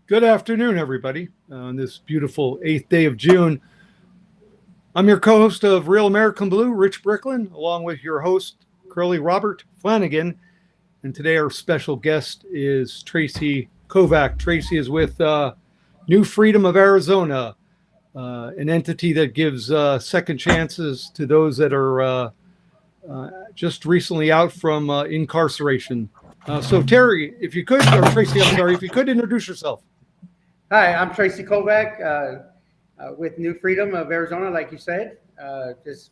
Good afternoon, everybody. On this beautiful 8th day of June, I'm your co host of Real American Blue, Rich Bricklin, along with your host, Curly Robert Flanagan. And today, our special guest is Tracy Kovach. Tracy is with New Freedom of Arizona, an entity that gives second chances to those that are just recently out from incarceration. So, Terry, if you could, or Tracy, I'm sorry, if you could introduce yourself. Hi, I'm Tracy Kovach with New Freedom of Arizona, like you said. Just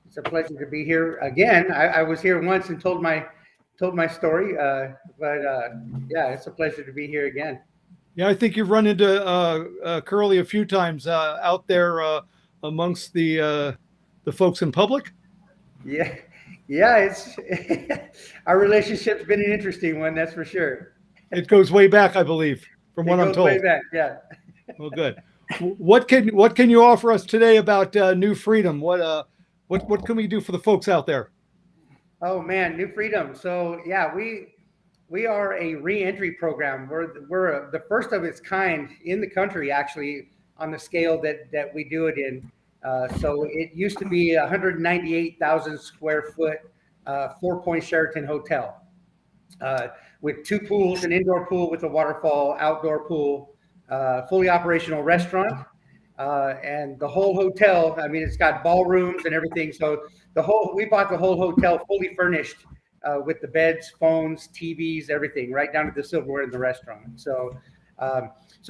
it's a pleasure to be here again. I was here once and told my story, but yeah, it's a pleasure to be here again. Yeah, I think you've run into Curly a few times out there amongst the folks in public. Yeah, yeah, it's our relationship's been an interesting one, that's for sure. It goes way back, I believe, from It what I'm goes way told. back, yeah. Well, good. What can you offer us today about New Freedom? What can we do for the folks out there? Oh man, New Freedom. So yeah, we are a reentry program. We're the first of its kind in the country, actually, on the scale that we do it in. So it used to be 198,000 square foot, 4-point Sheraton hotel uh, with two pools, an indoor pool with a waterfall, outdoor pool, fully operational restaurant, and the whole hotel. I mean, it's got ballrooms and everything. So we bought the whole hotel fully furnished with the beds, phones, TVs, everything, right down to the silverware in the restaurant. So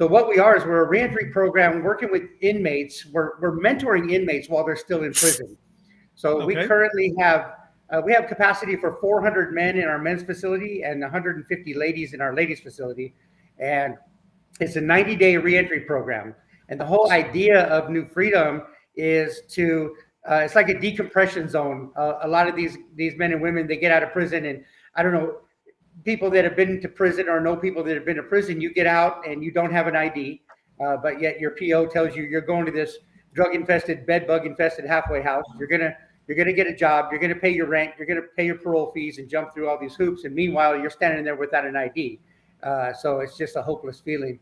what we are is we're a reentry program working with inmates. We're mentoring inmates while they're still in prison. So we Okay. currently have capacity for 400 men in our men's facility and 150 ladies in our ladies facility, and it's a 90-day reentry program. And the whole idea of New Freedom is to it's like a decompression zone. A lot of these men and women, they get out of prison, and I don't know, people that have been to prison or know people that have been to prison, you get out and you don't have an ID, but yet your PO tells you you're going to this drug infested, bed bug infested halfway house. You're gonna get a job. You're gonna pay your rent. You're gonna pay your parole fees and jump through all these hoops. And meanwhile, you're standing there without an ID. So it's just a hopeless feeling.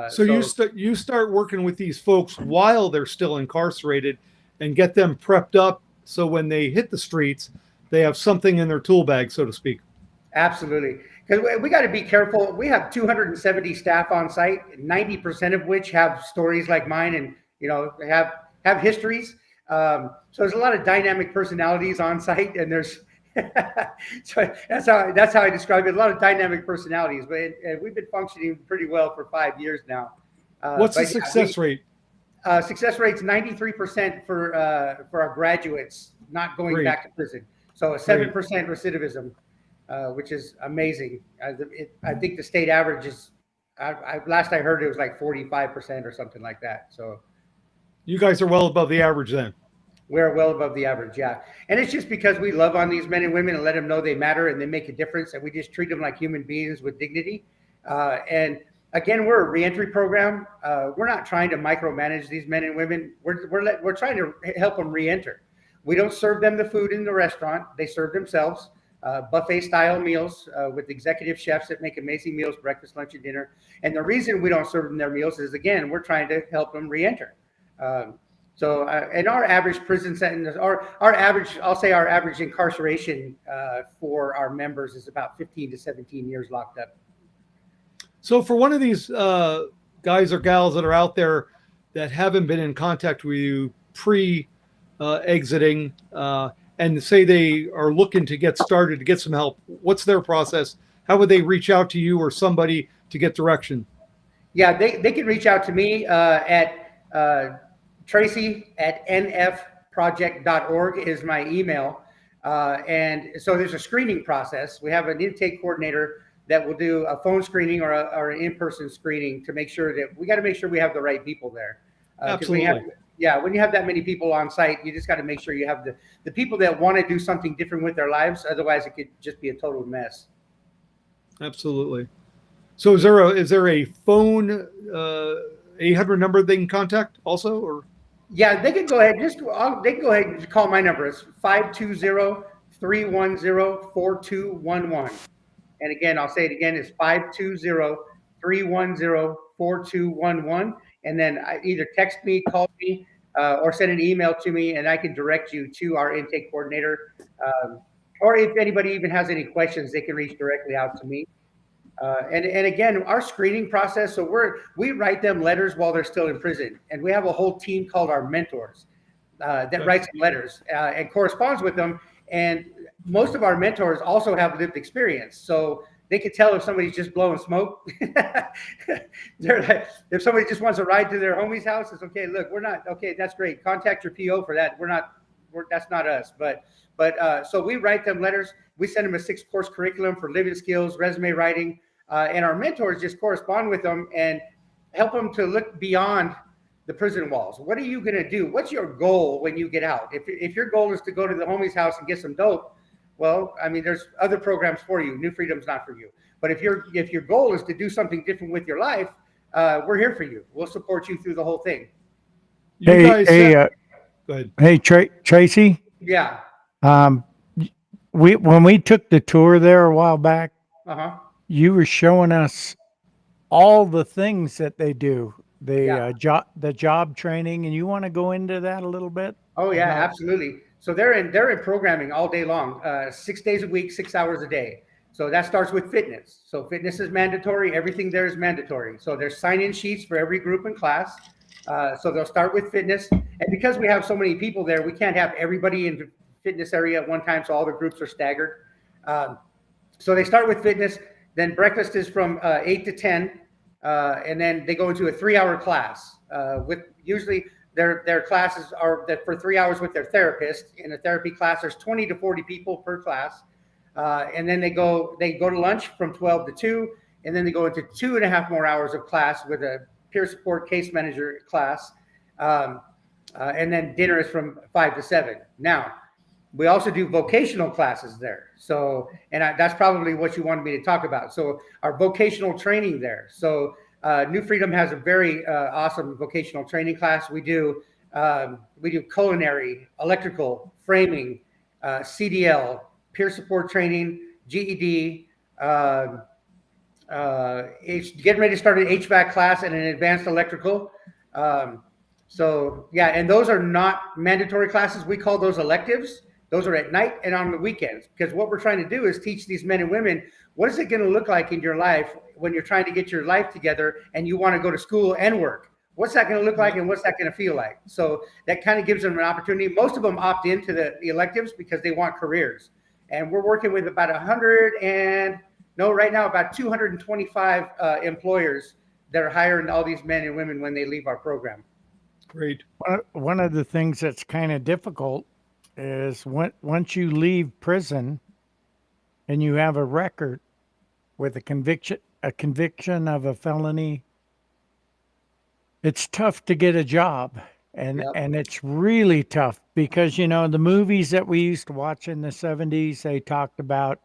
So you So start working with these folks while they're still incarcerated, and get them prepped up so when they hit the streets, they have something in their tool bag, so to speak. absolutely, because we got to be careful. We have 270 staff on site, 90% of which have stories like mine, and have histories. So there's a lot of dynamic personalities on site, and there's so that's how I describe it. A lot of dynamic personalities, but we've been functioning pretty well for 5 years now. What's the But yeah, we success rate? success rate's 93% for our graduates not going Great, back to prison. So a great. 7% recidivism, which is amazing. I think the state average is, last I heard, it was like 45% or something like that. So You guys are well above the average then. we're well above the average, yeah. And it's just because we love on these men and women and let them know they matter and they make a difference, and we just treat them like human beings with dignity. And again, we're a reentry program. We're not trying to micromanage these men and women. We're trying to help them reenter. We don't serve them the food in the restaurant; they serve themselves. Buffet style meals with executive chefs that make amazing meals, breakfast, lunch, and dinner. And the reason we don't serve them their meals is, again, we're trying to help them reenter. Um, and our average prison sentence, our average, I'll say our average incarceration for our members is about 15 to 17 years locked up. So for one of these guys or gals that are out there that haven't been in contact with you pre exiting, and say they are looking to get started to get some help, what's their process? How would they reach out to you or somebody to get direction? Yeah, they can reach out to me at Tracy at nfproject.org is my email. And so there's a screening process. We have an intake coordinator that will do a phone screening or an in-person screening to make sure that we got to make sure we have the right people there. Because we have, Absolutely. yeah, when you have that many people on site, you just got to make sure you have the people that want to do something different with their lives. Otherwise, it could just be a total mess. Absolutely. So is there a phone 800 number they can contact also, or Yeah, they can go ahead. They can go ahead and call my number. It's 520-310-4211. And again, I'll say it again, it's 520-310-4211. 4211. And then either text me, call me, or send an email to me, and I can direct you to our intake coordinator. Or if anybody even has any questions, they can reach directly out to me. And again, our screening process, so we write them letters while they're still in prison. And we have a whole team called our mentors that writes them letters and corresponds with them. And most of our mentors also have lived experience. So they could tell if somebody's just blowing smoke. They're like, if somebody just wants to ride to their homie's house, it's okay. Look, we're not, okay, that's great. Contact your PO for that. That's not us. But so we write them letters. We send them a 6-course curriculum for living skills, resume writing, and our mentors just correspond with them and help them to look beyond the prison walls. What are you going to do? What's your goal when you get out? If your goal is to go to the homie's house and get some dope, well, I mean, there's other programs for you. New Freedom's not for you. But if your goal is to do something different with your life, we're here for you. We'll support you through the whole thing. Go ahead. Hey, Tracy. Yeah. When we took the tour there a while back, you were showing us all the things that they do, the job training, and you want to go into that a little bit? Oh yeah, absolutely. So they're in programming all day long, 6 days a week, 6 hours a day. So that starts with fitness. So fitness is mandatory. Everything there is mandatory. So there's sign-in sheets for every group in class. So they'll start with fitness. And because we have so many people there, we can't have everybody in the fitness area at one time. So all the groups are staggered. So they start with fitness. Then breakfast is from 8 to 10. And then they go into a 3-hour class with usually their classes are for 3 hours with their therapist. In a therapy class, there's 20 to 40 people per class. And then they go to lunch from 12 to 2. And then they go into 2.5 more hours of class with a peer support case manager class. And then dinner is from 5 to 7. Now, we also do vocational classes there. So, that's probably what you wanted me to talk about. So our vocational training there. So New Freedom has a very awesome vocational training class. We do culinary, electrical, framing, CDL, peer support training, GED, getting ready to start an HVAC class and an advanced electrical. So yeah, and those are not mandatory classes. We call those electives. Those are at night and on the weekends, because what we're trying to do is teach these men and women, what is it going to look like in your life when you're trying to get your life together and you want to go to school and work? What's that going to look like and what's that going to feel like? So that kind of gives them an opportunity. Most of them opt into the electives because they want careers. And we're working with about right now about 225 employers that are hiring all these men and women when they leave our program. Great. One of the things that's kind of difficult is once you leave prison and you have a record with a conviction of a felony, it's tough to get a job. And it's really tough because, the movies that we used to watch in the 70s, they talked about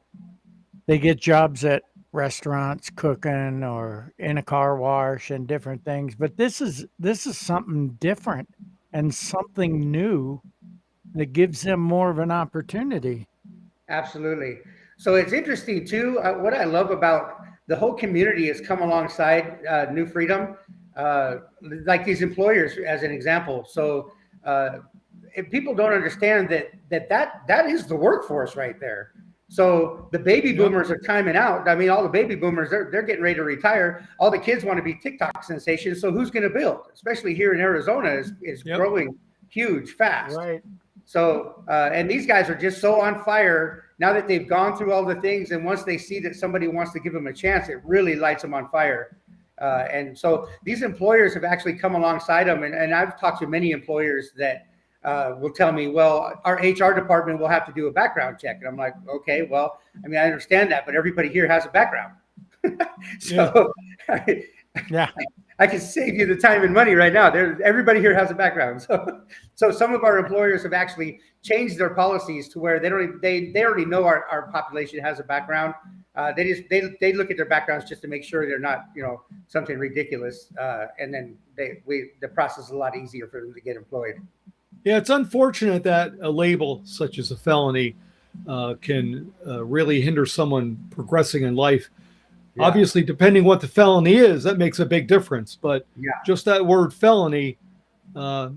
they get jobs at restaurants cooking or in a car wash and different things. But this is something different and something new that gives them more of an opportunity. Absolutely. So it's interesting too. What I love about the whole community has come alongside New Freedom, like these employers as an example. So if people don't understand that is the workforce right there. So the baby boomers are timing out. I mean, all the baby boomers, they're getting ready to retire. All the kids want to be TikTok sensations. So who's going to build? Especially here in Arizona is growing huge, fast. Right. So, and these guys are just so on fire now that they've gone through all the things. And once they see that somebody wants to give them a chance, it really lights them on fire. And so these employers have actually come alongside them. And I've talked to many employers that will tell me, well, our HR department will have to do a background check. And I'm like, okay, well, I mean, I understand that, but everybody here has a background. So I can save you the time and money right now. Everybody here has a background. So some of our employers have actually changed their policies to where they already know our population has a background. They look at their backgrounds just to make sure they're not, something ridiculous. And then the process is a lot easier for them to get employed. Yeah, it's unfortunate that a label such as a felony can really hinder someone progressing in life. Yeah. Obviously, depending what the felony is, that makes a big difference. But Yeah. just that word felony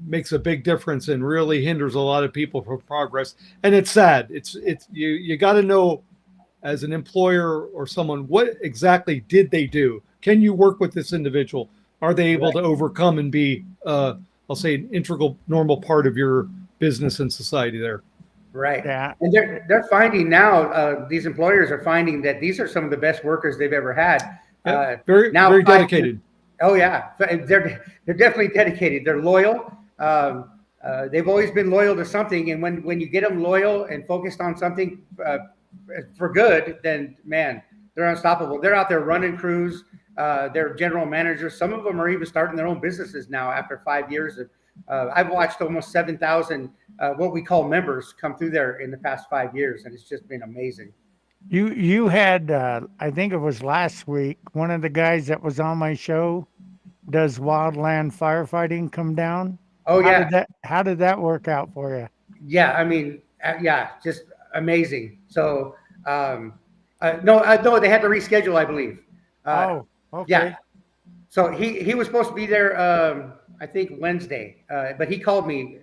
makes a big difference and really hinders a lot of people from progress. And it's sad. It's you got to know as an employer or someone, what exactly did they do? Can you work with this individual? Are they able to overcome and be, I'll say, an integral, normal part of your business and society there? Right. Yeah. And they're finding now, these employers are finding that these are some of the best workers they've ever had. Very, Now, very dedicated. Oh yeah, they're definitely dedicated. They're loyal. They've always been loyal to something, and when you get them loyal and focused on something for good, then man, they're unstoppable. They're out there running crews. They're general managers. Some of them are even starting their own businesses now after 5 years. I've watched almost 7,000 what we call members come through there in the past 5 years, and it's just been amazing. You had I think it was last week, one of the guys that was on my show does wildland firefighting come down. Oh How yeah, did that work out for you? yeah. I mean, yeah, just amazing. So no, they had to reschedule, I believe. Oh, Yeah. okay. So he was supposed to be there, I think Wednesday, but he called me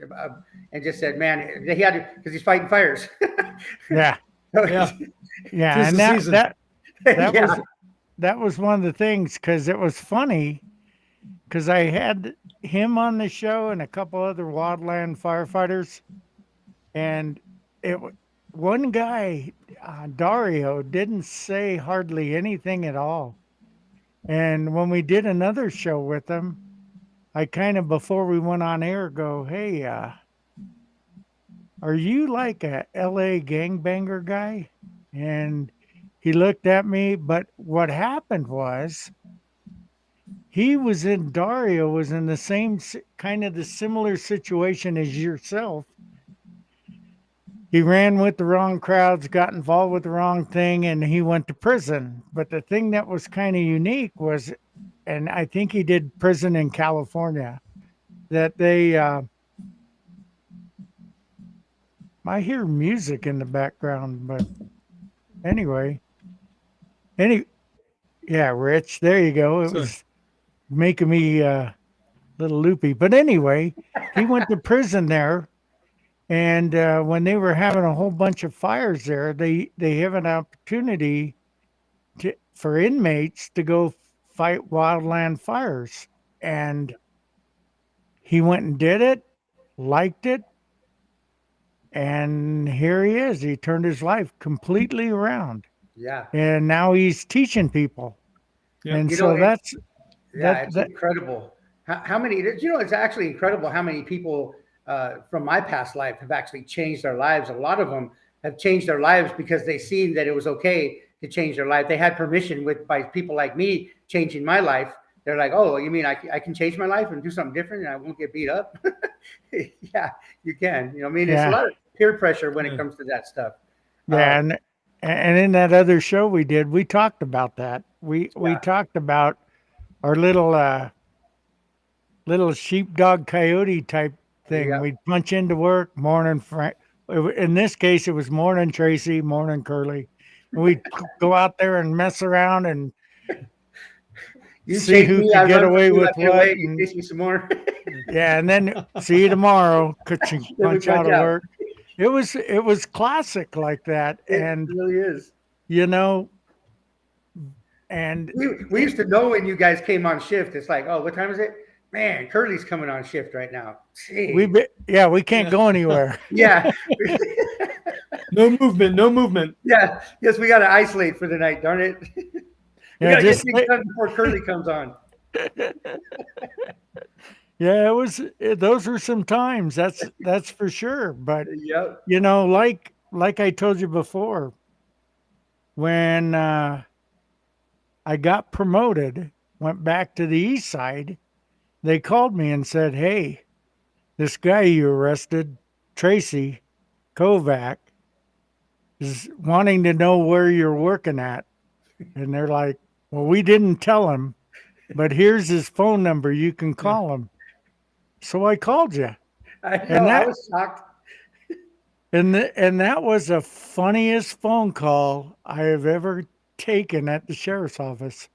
and just said, "Man, he had to because he's fighting fires." Yeah. Yeah. Yeah, Tis and the season. that Yeah. was that was one of the things because it was funny because I had him on the show and a couple other wildland firefighters, and one guy, Dario, didn't say hardly anything at all. And when we did another show with him, I kind of before we went on air go, "Hey, are you like a LA gangbanger guy?" And he looked at me, but what happened was Dario was in the same kind of the similar situation as yourself. He ran with the wrong crowds, got involved with the wrong thing, and he went to prison. But the thing that was kind of unique was, and I think he did prison in California, that I hear music in the background, but anyway, any, yeah, Rich, there you go. It So, was making me a little loopy. But anyway, he went to prison there. And when they were having a whole bunch of fires there, they have an opportunity for inmates to go fight wildland fires. And he went and did it, liked it, and here he is. He turned his life completely around, Yeah. and now he's teaching people. Yeah. And You so know, that's yeah, it's that. incredible. How many? It's actually incredible how many people from my past life have actually changed their lives. A lot of them have changed their lives because they seen that it was okay to change their life. They had permission by people like me changing my life. They're like, "Oh, you mean I can change my life and do something different and I won't get beat up?" Yeah, you can. I mean, it's a Yeah, lot of peer pressure when it Yeah. comes to that stuff. yeah, Um, and in that other show we did, we talked about that. We yeah, talked about our little sheepdog coyote type thing. yeah. We'd punch into work, morning Frank. In this case, it was morning Tracy, morning Curly. And we'd go out there and mess around and You see chase who me, I could get run from away you, I with get what. away. You And chase me some more. yeah, and then see you tomorrow. Could you Then we punch out punch of out. work? It was classic like that. It And really is. you know, and We used to know when you guys came on shift. It's like, oh, what time is it? Man, Curly's coming on shift right now. Jeez. we can't go anywhere. Yeah. No movement, no movement. Yeah. Yes, we got to isolate for the night. Darn it. We Yeah, got to get just things done before Curly comes on. yeah, those were some times. That's for sure. But Yep. like I told you before, when I got promoted, went back to the east side, they called me and said, "Hey, this guy you arrested, Tracy Kovach, is wanting to know where you're working at." And they're like, "Well, we didn't tell him, but here's his phone number. You can Yeah. call him." So I called you. I And know. I that was shocked. and that was the funniest phone call I have ever taken at the sheriff's office.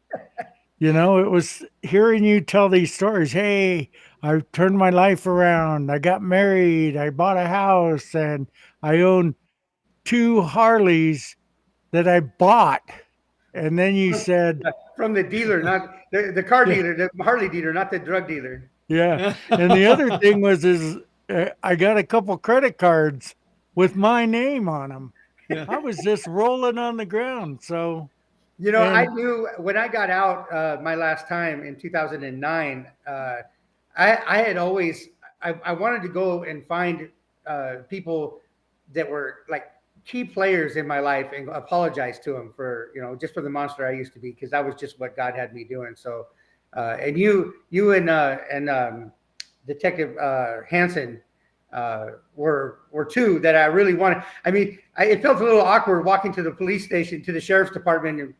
You know, it was hearing you tell these stories. Hey, I turned my life around. I got married. I bought a house and I own 2 Harleys that I bought. And then you said, From the dealer, not the car yeah, dealer, the Harley dealer, not the drug dealer. yeah. And the other thing was, I got a couple credit cards with my name on them. Yeah. I was just rolling on the ground. So, You know, I and knew when I got out my last time in 2009, I had always, I wanted to go and find people that were like key players in my life and apologize to them for, you know, just for the monster I used to be, because that was just what God had me doing. So, and you and Detective Hansen were two that I really wanted. I mean, it felt a little awkward walking to the police station, to the sheriff's department, and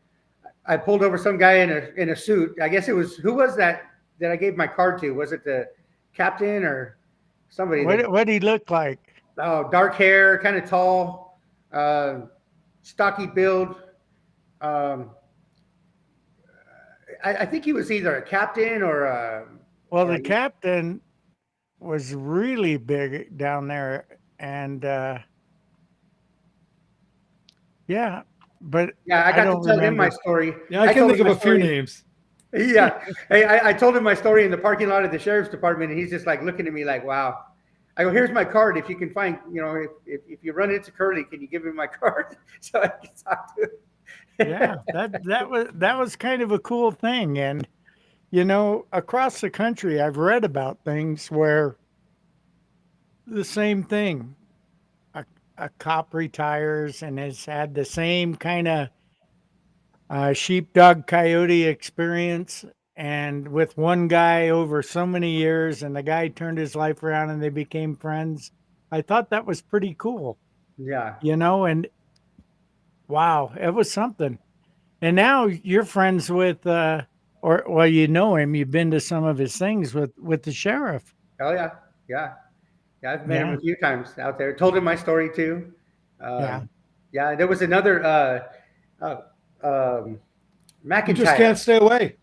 I pulled over some guy in a suit. I guess it was, who was that I gave my card to? Was it the captain or somebody? what did he look like? Oh, dark hair, kind of tall, stocky build. Um, I think he was either a captain or Well, the captain was really big down there, and yeah, but yeah, I got to don't tell him my remember. story. Yeah, I can told think him of my a few story. names. Yeah, I told him my story in the parking lot of the sheriff's department, and he's just like looking at me like, "Wow." I go, "Here's my card. If you can find, you know, if you run into Curly, can you give him my card so I can talk to him?" Yeah, that was kind of a cool thing, and you know, across the country, I've read about things where the same thing. A cop retires and has had the same kind of sheepdog coyote experience, and with one guy over so many years, and the guy turned his life around and they became friends. I thought that was pretty cool, Yeah. you know, and wow, it was something. And now you're friends with or well, you know him, you've been to some of his things with the sheriff. Oh yeah. Yeah. Yeah. I've met him Yeah. a few times out there. Told him my story too. Yeah. Yeah. There was another uh, um, You just McIntyre. can't stay away.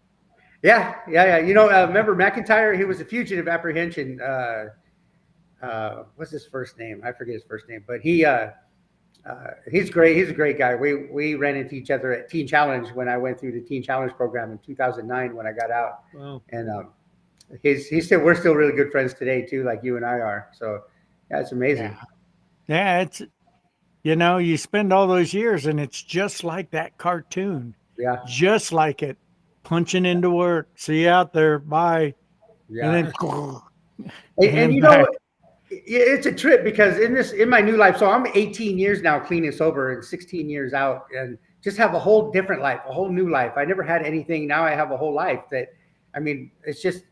Yeah. You know, remember McIntyre? He was a fugitive apprehension. What's his first name? I forget his first name, but he's great. He's a great guy. We ran into each other at Teen Challenge when I went through the Teen Challenge program in 2009 when I got out. Wow. And we're still really good friends today too, like you and I are. So yeah, it's amazing. Yeah, it's, you know, you spend all those years and it's just like that cartoon. Yeah. Just like it. Punching into work. See you out there. Bye. Yeah. And then And you know, it's a trip because in my new life, so I'm 18 years now clean and sober and 16 years out, and just have a whole different life, a whole new life. I never had anything. Now I have a whole life that, I mean, it's just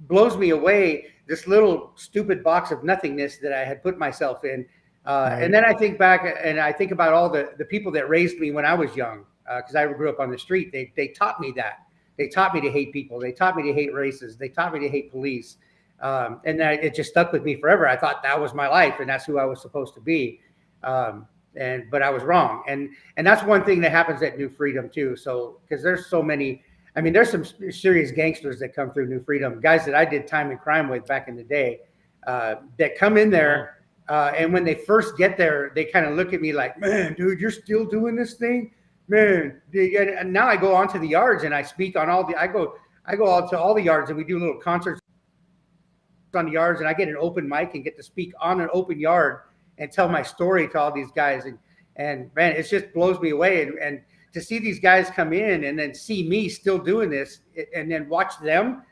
blows me away. This little stupid box of nothingness that I had put myself in. And then I think back and I think about all the people that raised me when I was young, because I grew up on the street. They taught me that. They taught me to hate people. They taught me to hate races. They taught me to hate police. And it just stuck with me forever. I thought that was my life and that's who I was supposed to be. But I was wrong. And that's one thing that happens at New Freedom too. So, because there's so many, I mean, there's some serious gangsters that come through New Freedom, guys that I did time and crime with back in the day, that come in there. And when they first get there, they kind of look at me like, "Man, dude, you're still doing this thing, man." And now I go onto the yards and I speak on I go out to all the yards and we do little concerts on the yards, and I get an open mic and get to speak on an open yard and tell my story to all these guys. And man, it just blows me away. And to see these guys come in and then see me still doing this and then watch them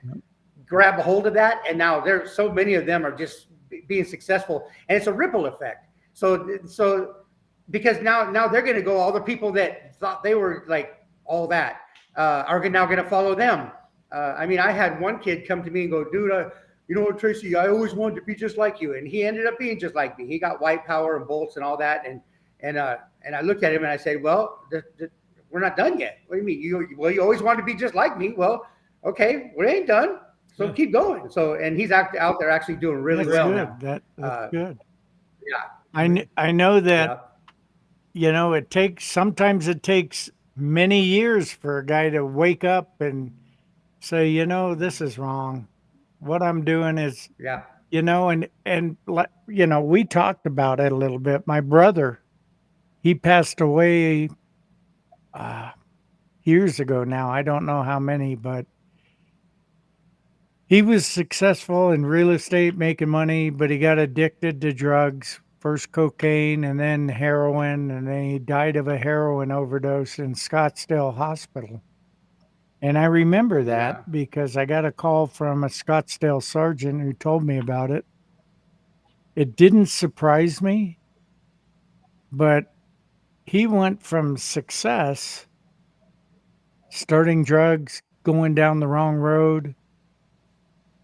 grab a hold of that. And now there's so many of them are just being successful, and it's a ripple effect. So because now they're going to go, all the people that thought they were like all that are now going to follow them. I mean, I had one kid come to me and go, "Dude, you know what, Tracy, I always wanted to be just like you." And he ended up being just like me. He got white power and bolts and all that. And I looked at him and I said, "Well, we're not done yet." "What do you mean? You always wanted to be just like me." "Well, okay, we ain't done. So keep going." So, and he's out there actually doing really that's well good. now. That's good. Yeah. I know that, you know, sometimes it takes many years for a guy to wake up and say, this is wrong. What I'm doing is, Yeah. we talked about it a little bit. My brother, he passed away uh, years ago now. I don't know how many, but he was successful in real estate, making money, but he got addicted to drugs. First cocaine and then heroin, and then he died of a heroin overdose in Scottsdale Hospital. And I remember that Yeah. because I got a call from a Scottsdale sergeant who told me about it. It didn't surprise me, but he went from success, starting drugs, going down the wrong road,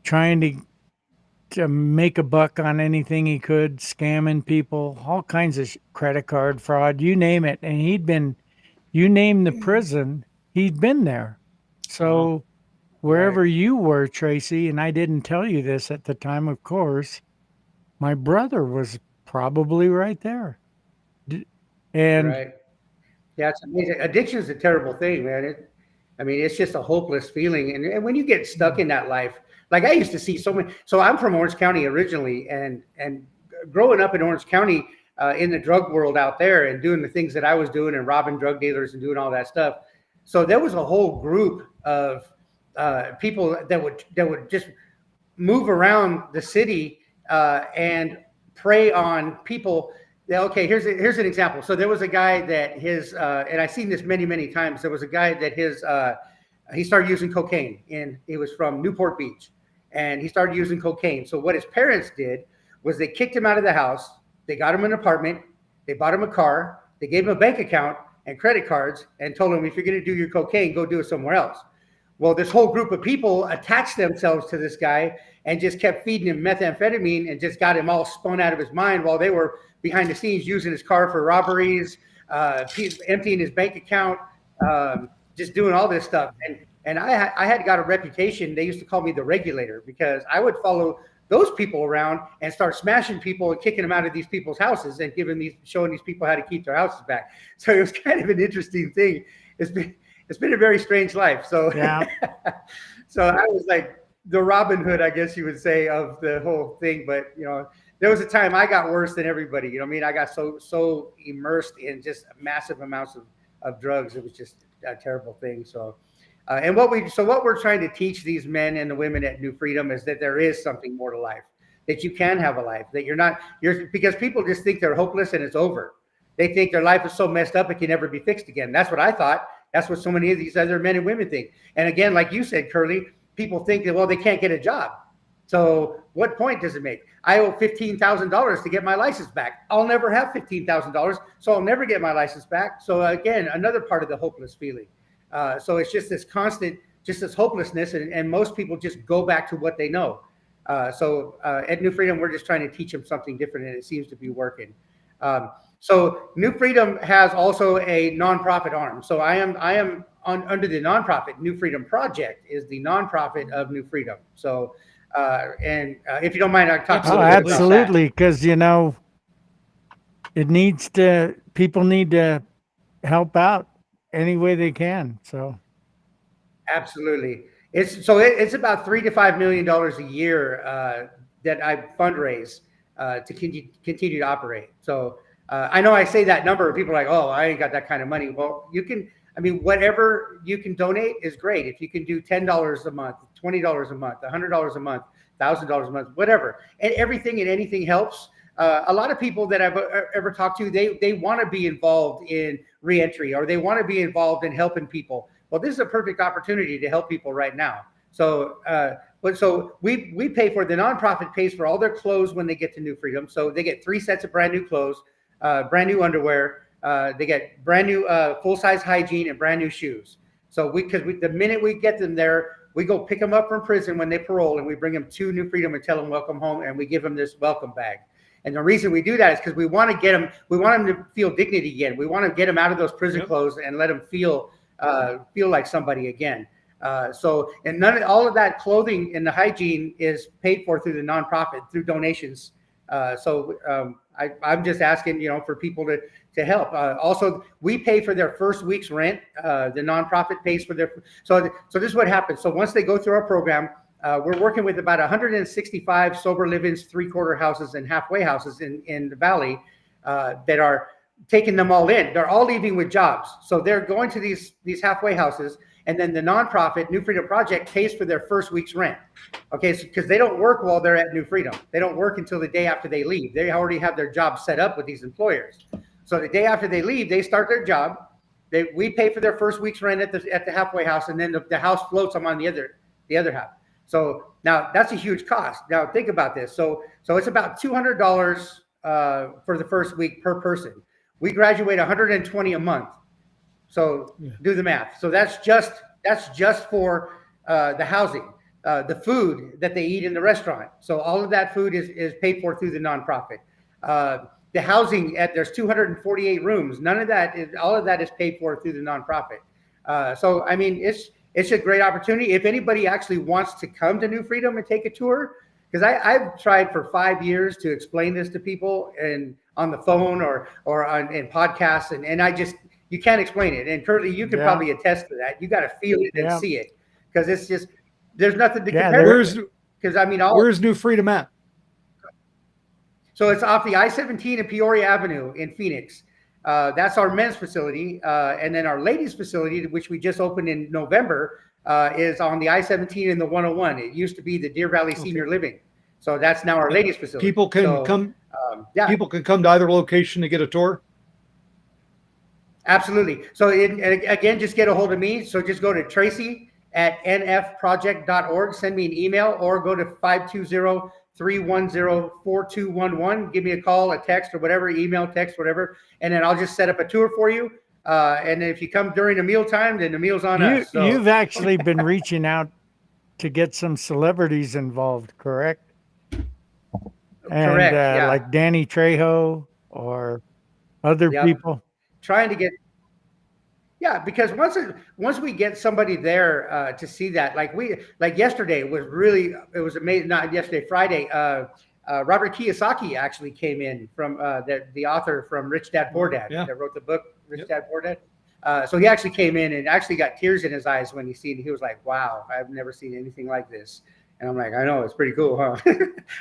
trying to make a buck on anything he could, scamming people, all kinds of credit card fraud, you name it. And you name the prison, he'd been there. So Right. wherever you were, Tracy, and I didn't tell you this at the time, of course, my brother was probably right there. And Right. Yeah, it's amazing. Addiction is a terrible thing, man. I mean, it's just a hopeless feeling. And when you get stuck in that life, like I used to see so many. So I'm from Orange County originally, and growing up in Orange County in the drug world out there and doing the things that I was doing and robbing drug dealers and doing all that stuff. So there was a whole group of people that would just move around the city and prey on people. Okay, here's an example. So there was a guy that and I've seen this many times. There was a guy that he started using cocaine, and he was from Newport Beach, and he started using cocaine. So what his parents did was they kicked him out of the house. They got him an apartment. They bought him a car. They gave him a bank account and credit cards, and told him, if you're going to do your cocaine, go do it somewhere else. Well, this whole group of people attached themselves to this guy and just kept feeding him methamphetamine and just got him all spun out of his mind while they were behind the scenes using his car for robberies, emptying his bank account, just doing all this stuff. And I had got a reputation. They used to call me the regulator because I would follow those people around and start smashing people and kicking them out of these people's houses and showing these people how to keep their houses back. So it was kind of an interesting thing. It's been a very strange life. So yeah, so I was like the Robin Hood, I guess you would say, of the whole thing. But there was a time I got worse than everybody. I mean, I got so immersed in just massive amounts of drugs. It was just a terrible thing. So what we're trying to teach these men and the women at New Freedom is that there is something more to life, that you can have a life, that because people just think they're hopeless and it's over. They think their life is so messed up it can never be fixed again. That's what I thought. That's what so many of these other men and women think. And again, like you said, Curly, people think that, well, they can't get a job. So what point does it make? I owe $15,000 to get my license back. I'll never have $15,000, so I'll never get my license back. So again, another part of the hopeless feeling. So it's just this constant, just this hopelessness, and most people just go back to what they know. So at New Freedom, we're just trying to teach them something different, and it seems to be working. So New Freedom has also a nonprofit arm. So I am under the nonprofit. New Freedom Project is the nonprofit of New Freedom. So if you don't mind, I'll talk a little bit about that. Absolutely, because people need to help out any way they can. So absolutely, it's about $3 to $5 million a year that I fundraise to continue to operate. So I know I say that number, people are like, oh, I ain't got that kind of money. Well, whatever you can donate is great. If you can do $10 a month, $20 a month, $100 a month, $1,000 a month, whatever, and everything and anything helps. A lot of people that I've ever talked to, they want to be involved in reentry, or they want to be involved in helping people. Well, this is a perfect opportunity to help people right now. So, we pay for, the nonprofit pays for all their clothes when they get to New Freedom. So they get 3 sets of brand new clothes, brand new underwear. They get brand new full-size hygiene and brand new shoes. So the minute we get them there, we go pick them up from prison when they parole, and we bring them to New Freedom and tell them welcome home, and we give them this welcome bag. And the reason we do that is because we want them to feel dignity again. We want to get them out of those prison clothes and let them feel like somebody again. And all of that clothing and the hygiene is paid for through the nonprofit, through donations I'm just asking, for people to help. Also, we pay for their first week's rent. The nonprofit pays for their. So this is what happens. So once they go through our program, we're working with about 165 sober live-ins, three-quarter houses, and halfway houses in the valley that are taking them all in. They're all leaving with jobs, so they're going to these halfway houses, and then the nonprofit New Freedom Project pays for their first week's rent. Okay, so because they don't work while they're at New Freedom, they don't work until the day after they leave. They already have their job set up with these employers. So the day after they leave, they start their job. We pay for their first week's rent at the halfway house, and then the house floats them on the other half. So now that's a huge cost. Now think about this. So it's about $200 for the first week per person. We graduate 120 a month. So do the math. So that's just for the housing, the food that they eat in the restaurant. So all of that food is paid for through the nonprofit. The housing there's 248 rooms. All of that is paid for through the nonprofit. So I mean, it's a great opportunity. If anybody actually wants to come to New Freedom and take a tour, because I've tried for 5 years to explain this to people and on the phone or in podcasts, and you can't explain it. And Curly, you can probably attest to that. You got to feel it and see it, because it's just there's nothing to compare. Because I mean, where's New Freedom at? So it's off the I-17 and Peoria Avenue in Phoenix. That's our men's facility, and then our ladies facility, which we just opened in November, is on the I-17 and the 101. It used to be the Deer Valley Senior Living, so that's now our ladies facility. People can come. People can come to either location to get a tour. Absolutely. So again, just get a hold of me. So just go to tracy@nfproject.org. Send me an email, or go to 520-310-4211. Give me a call, a text, or whatever, email, text, whatever, and then I'll just set up a tour for you. And if you come during a mealtime, then the meal's on us. So. You've actually been reaching out to get some celebrities involved, correct? And, correct. Yeah. Like Danny Trejo or other people. Trying to get. Yeah, because once we get somebody there to see that, like yesterday it was amazing. Not yesterday, Friday. Robert Kiyosaki actually came in from the author from Rich Dad Poor Dad that wrote the book Rich Dad Poor Dad. So he actually came in and actually got tears in his eyes when he was like, "Wow, I've never seen anything like this." And I'm like, "I know, it's pretty cool, huh?"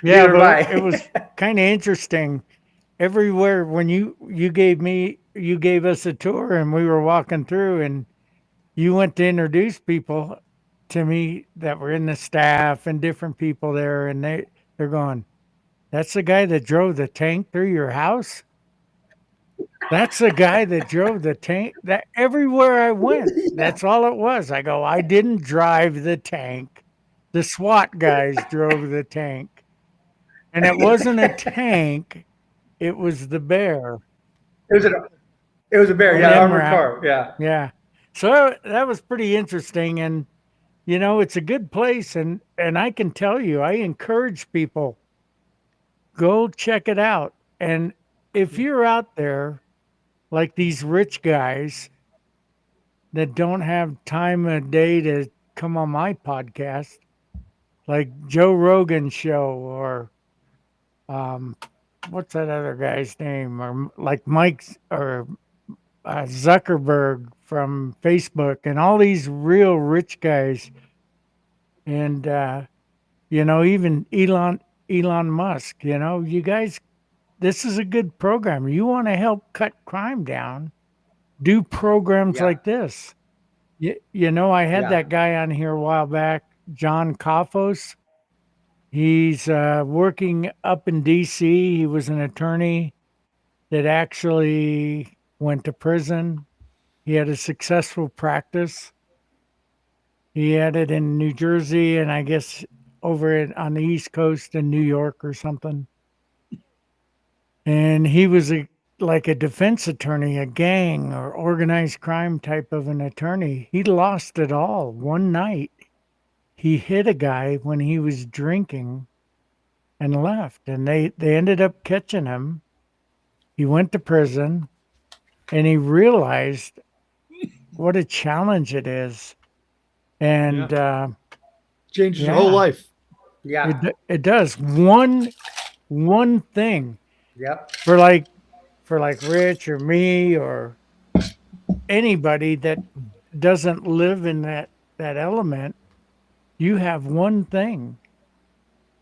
Yeah, but it was kind of interesting. Everywhere when you gave us a tour and we were walking through, and you went to introduce people to me that were in the staff and different people there, and they're going, "That's the guy that drove the tank through your house? That's the guy that drove the tank." That everywhere I went, that's all it was. I go, "I didn't drive the tank. The SWAT guys drove the tank." And it wasn't a tank, it was the bear. It was a bear, armored car. Yeah. So that was pretty interesting, and it's a good place, and I can tell you, I encourage people, go check it out. And if you're out there like these rich guys that don't have time of day to come on my podcast, like Joe Rogan's show, or what's that other guy's name, or like Mike's, or Zuckerberg from Facebook, and all these real rich guys, and even Elon Musk. You guys, this is a good program. You want to help cut crime down, do programs like this. I had that guy on here a while back, John Kafos. He's working up in DC. He was an attorney that actually went to prison. He had a successful practice. He had it in New Jersey, and I guess over on the East Coast in New York or something. And he was like a defense attorney, a gang or organized crime type of an attorney. He lost it all one night. He hit a guy when he was drinking and left, and they ended up catching him. He went to prison, and he realized what a challenge it is. And changes your whole life. Yeah, it does. One one thing Yep. for like Rich or me or anybody that doesn't live in that element, you have one thing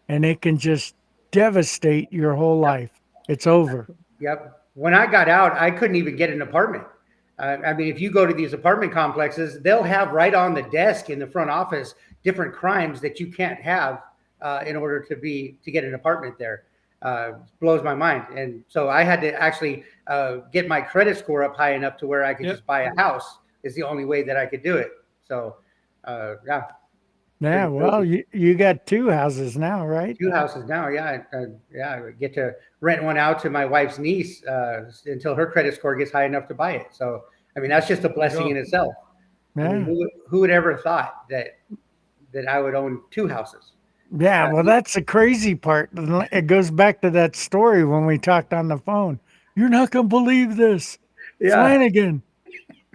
and it can just devastate your whole Yep. life. It's over. Yep. When I got out, I couldn't even get an apartment. I mean, if you go to these apartment complexes, they'll have right on the desk in the front office different crimes that you can't have in order to get an apartment there. Blows my mind. And so I had to actually get my credit score up high enough to where I could Yep. just buy a house. Is the only way that I could do it. So yeah, Yeah, pretty well, crazy. you got two houses now, right? Two houses now. Yeah, yeah. I get to rent one out to my wife's niece until her credit score gets high enough to buy it. So, I mean, that's just a blessing in itself. I mean, Yeah. who would ever thought that I would own two houses? Yeah, well, Uh, that's the crazy part. It goes back to that story when we talked on the phone. You're not going to believe this. yeah, Flanagan,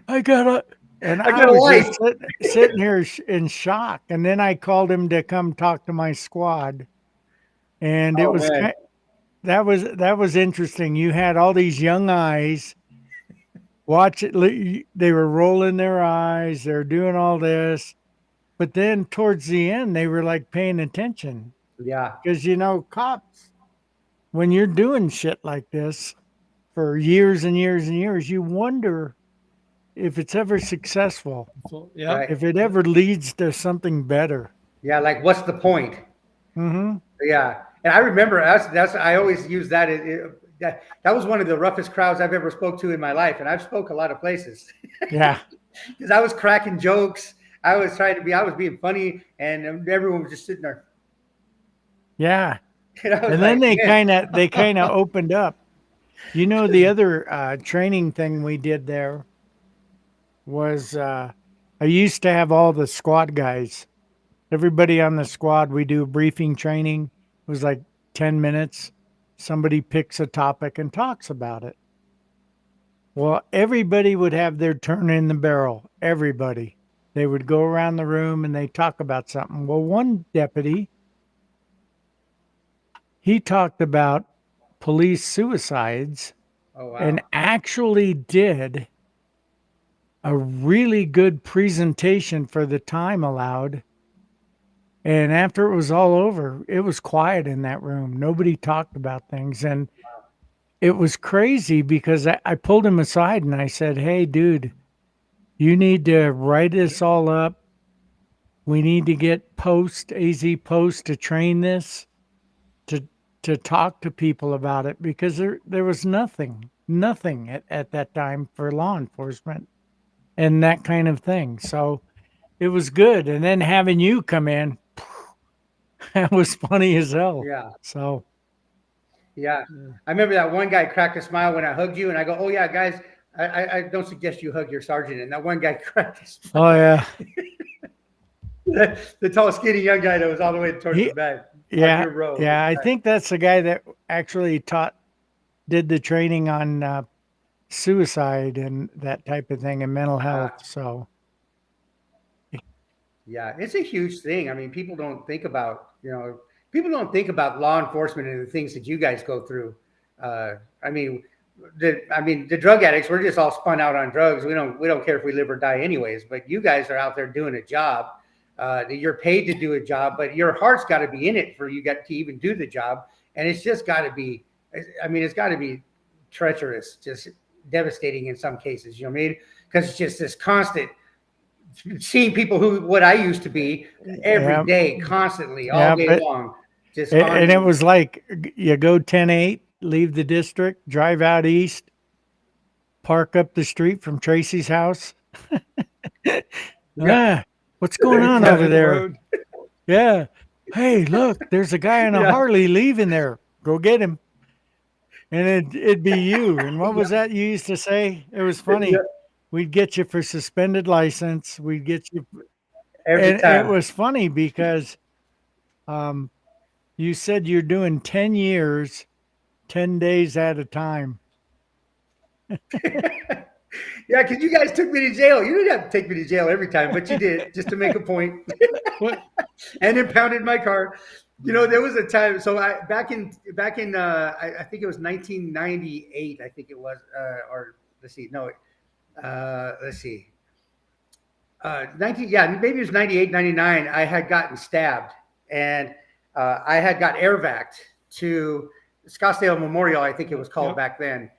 I got a, and I I got a was just life. sitting here in shock. And then I called him to come talk to my squad. And it Oh was, man, that was interesting. You had all these young eyes watch it. They were rolling their eyes. They're doing all this. But then towards the end, they were like paying attention yeah, because, cops, when you're doing shit like this for years and years and years, you wonder if it's ever successful, So, yeah. right. if it ever leads to something better. Yeah, like what's the point? Hmm. Yeah, and I remember that's I always use that. That was one of the roughest crowds I've ever spoke to in my life, and I've spoke a lot of places Yeah. because I was cracking jokes. I was I was being funny, and everyone was just sitting there. Yeah. And I was And then like, man, they kind of opened up. The other training thing we did there was I used to have all the squad guys. Everybody on the squad, we do a briefing training. It was like 10 minutes. Somebody picks a topic and talks about it. Well, everybody would have their turn in the barrel. Everybody. They would go around the room and they talk about something. Well, one deputy, he talked about police suicides oh and wow, actually did a really good presentation for the time allowed. And after it was all over, it was quiet in that room. Nobody talked about things. And it was crazy because I pulled him aside and I said, "Hey, dude, you need to write this all up. We need to get AZ Post to train this, to talk to people about it because there was nothing at that time for law enforcement and that kind of thing." So it was good. And then having you come in, that was funny as hell. yeah, So, yeah. I remember that one guy cracked a smile when I hugged you, and I go, oh yeah, guys, I don't suggest you hug your sergeant. And that one guy cracked a smile. oh yeah, The tall, skinny young guy that was all the way towards he, the back on yeah, your row. yeah. I think that's the guy that actually did the training on suicide and that type of thing and mental health. So, Yeah, it's a huge thing. I mean, people don't think about law enforcement and the things that you guys go through. I mean, the drug addicts, we're just all spun out on drugs. We don't care if we live or die anyways, but you guys are out there doing a job. You're paid to do a job, but your heart's got to be in it for you got to even do the job. And it's just got to be, I mean, it's got to be treacherous, just devastating in some cases, you know what I mean? Because it's just this constant seeing people who what I used to be every yeah, day, constantly, all yeah. day But long, just and it on. was like you go 10-8, leave the district, drive out east, park up the street from Tracy's house. Yeah, Ah, what's going on Side over of the there? road. Yeah. Hey, look, there's a guy on a yeah, Harley leaving there. Go get him. And it'd be you. And what was yeah, that you used to say? It was yeah, funny. We'd get you for suspended license. We'd get you, every and it time. was funny because um, you said you're doing 10 years, 10 days at a time. Yeah, because you guys took me to jail. You didn't have to take me to jail every time, but you did just to make a point What? and impounded my car. There was a time. So back in I think it was 1998. I think it was, or let's see, no, let's see, 19, yeah, maybe it was 98, 99. I had gotten stabbed, and I had got air vac to Scottsdale Memorial. I think it was called back then.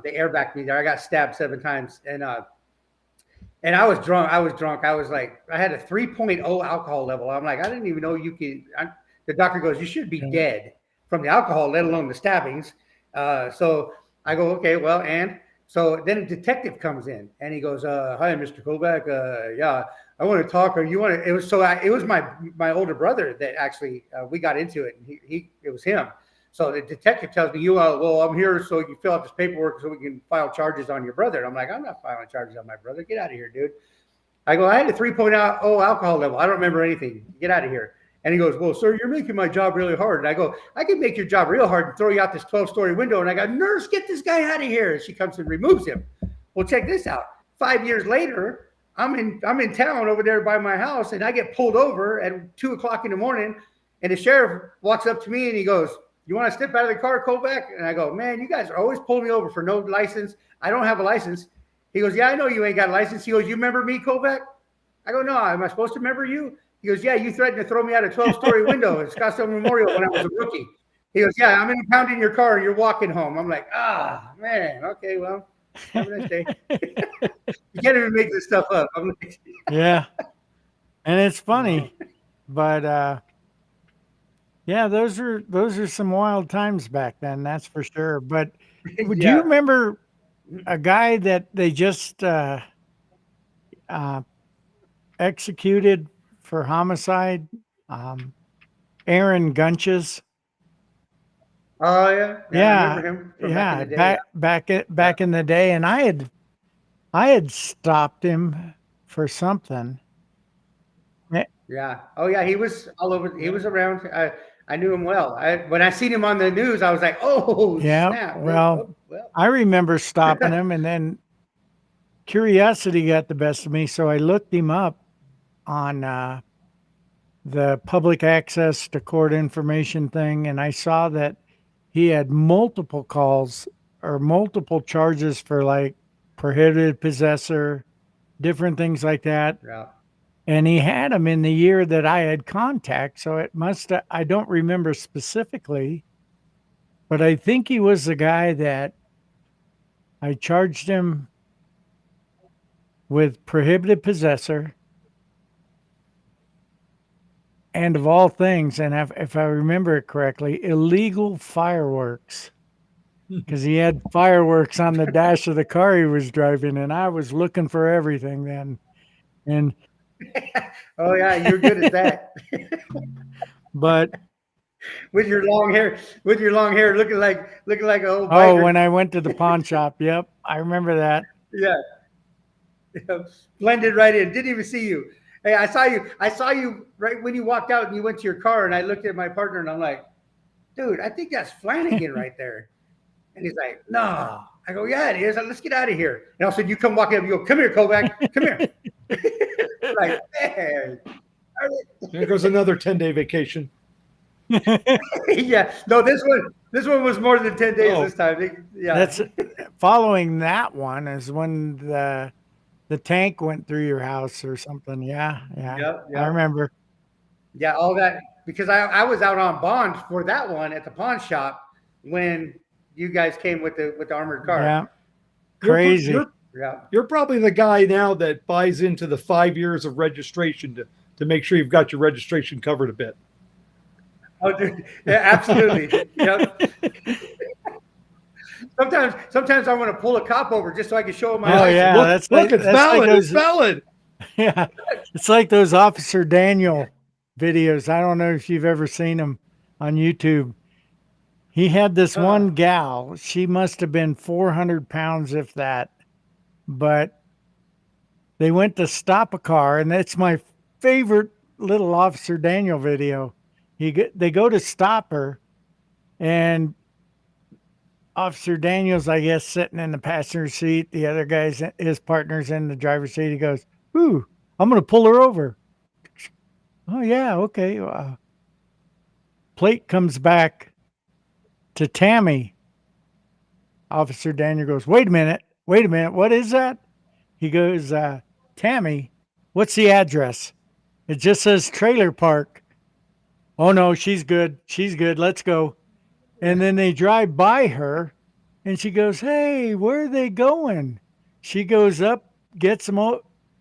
They air vac me there. I got stabbed 7 times, and I was drunk. I was like, I had a 3.0 alcohol level. I'm like, I didn't even know you could. The doctor goes, you should be dead from the alcohol, let alone the stabbings. So I go, okay, well, and so then a detective comes in and he goes, hi, Mr. Kovach. Yeah, I want to talk. Or you want to? It was it was my older brother that actually we got into it. And it was him. So the detective tells me, well, I'm here so you can fill out this paperwork so we can file charges on your brother. And I'm like, I'm not filing charges on my brother. Get out of here, dude. I go, I had a 3.0 alcohol level. I don't remember anything. Get out of here. And he goes, well, sir, you're making my job really hard. And I go, I can make your job real hard and throw you out this 12-story window. And I go, nurse, get this guy out of here. And she comes and removes him. Well, check this out. 5 years later, I'm in town over there by my house, and I get pulled over at 2 o'clock in the morning. And the sheriff walks up to me and he goes, you want to step out of the car, Kovach? And I go, man, you guys are always pulling me over for no license. I don't have a license. He goes, yeah, I know you ain't got a license. He goes, you remember me, Kovach? I go, no, am I supposed to remember you? He goes, yeah, you threatened to throw me out a 12-story window at Scottsdale Memorial when I was a rookie. He goes, yeah, I'm impounding your car and you're walking home. I'm like, man, okay, well, have a nice day. You can't even make this stuff up. I'm like, Yeah. And it's funny, but yeah, those are some wild times back then, that's for sure. But do you yeah. remember a guy that they just executed for homicide? Aaron Gunches. Oh yeah, I Yeah, remember him from back in yeah, the day. back in the day, and I had stopped him for something. Yeah. Oh yeah, he was all over. He was around. I knew him well. When I seen him on the news, I was like, oh Yeah, snap. well, Well. I remember stopping him, and then curiosity got the best of me, so I looked him up on the public access to court information thing, and I saw that he had multiple calls or multiple charges for like prohibited possessor, different things like that. Yeah. And he had them in the year that I had contact. So it must have, I don't remember specifically, but I think he was the guy that I charged him with prohibited possessor. And of all things, and if I remember it correctly, illegal fireworks. Because he had fireworks on the dash of the car he was driving, and I was looking for everything then. And Oh yeah, you're good at that. but with your long hair, looking like a old oh, biker. when I went to the pawn shop, yep, I remember that. Yeah. Blended right in. Didn't even see you. Hey, I saw you right when you walked out and you went to your car, and I looked at my partner and I'm like, dude, I think that's Flanagan right there. And he's like, no. I go, yeah, it is. Let's get out of here. And all of a sudden you come walking up, you go, come here, Kovach, come here. Like, man. There goes another 10-day vacation. Yeah. No, this one was more than 10 days this time. Yeah. That's following that one is when the tank went through your house or something. Yeah. Yep. I remember. Yeah, all that, because I was out on bond for that one at the pawn shop when you guys came with the armored car. Yeah. Crazy. You're probably the guy now that buys into the 5 years of registration to make sure you've got your registration covered a bit. Oh, dude. Yeah, absolutely. Yep. Sometimes I want to pull a cop over just so I can show him my license. Yeah, look, it's valid. It's valid. Yeah, it's like those Officer Daniel videos. I don't know if you've ever seen them on YouTube. He had this one gal. She must have been 400 pounds, if that. But they went to stop a car, and that's my favorite little Officer Daniel video. They go to stop her, and Officer Daniel's, I guess, sitting in the passenger seat. The other guy's, his partner's in the driver's seat. He goes, "Ooh, I'm going to pull her over." Oh, yeah, okay. plate comes back to Tammy. Officer Daniel goes, wait a minute, what is that? He goes, Tammy, what's the address? It just says trailer park. Oh no, she's good. Let's go. And then they drive by her and she goes, hey, where are they going? She goes up, gets them,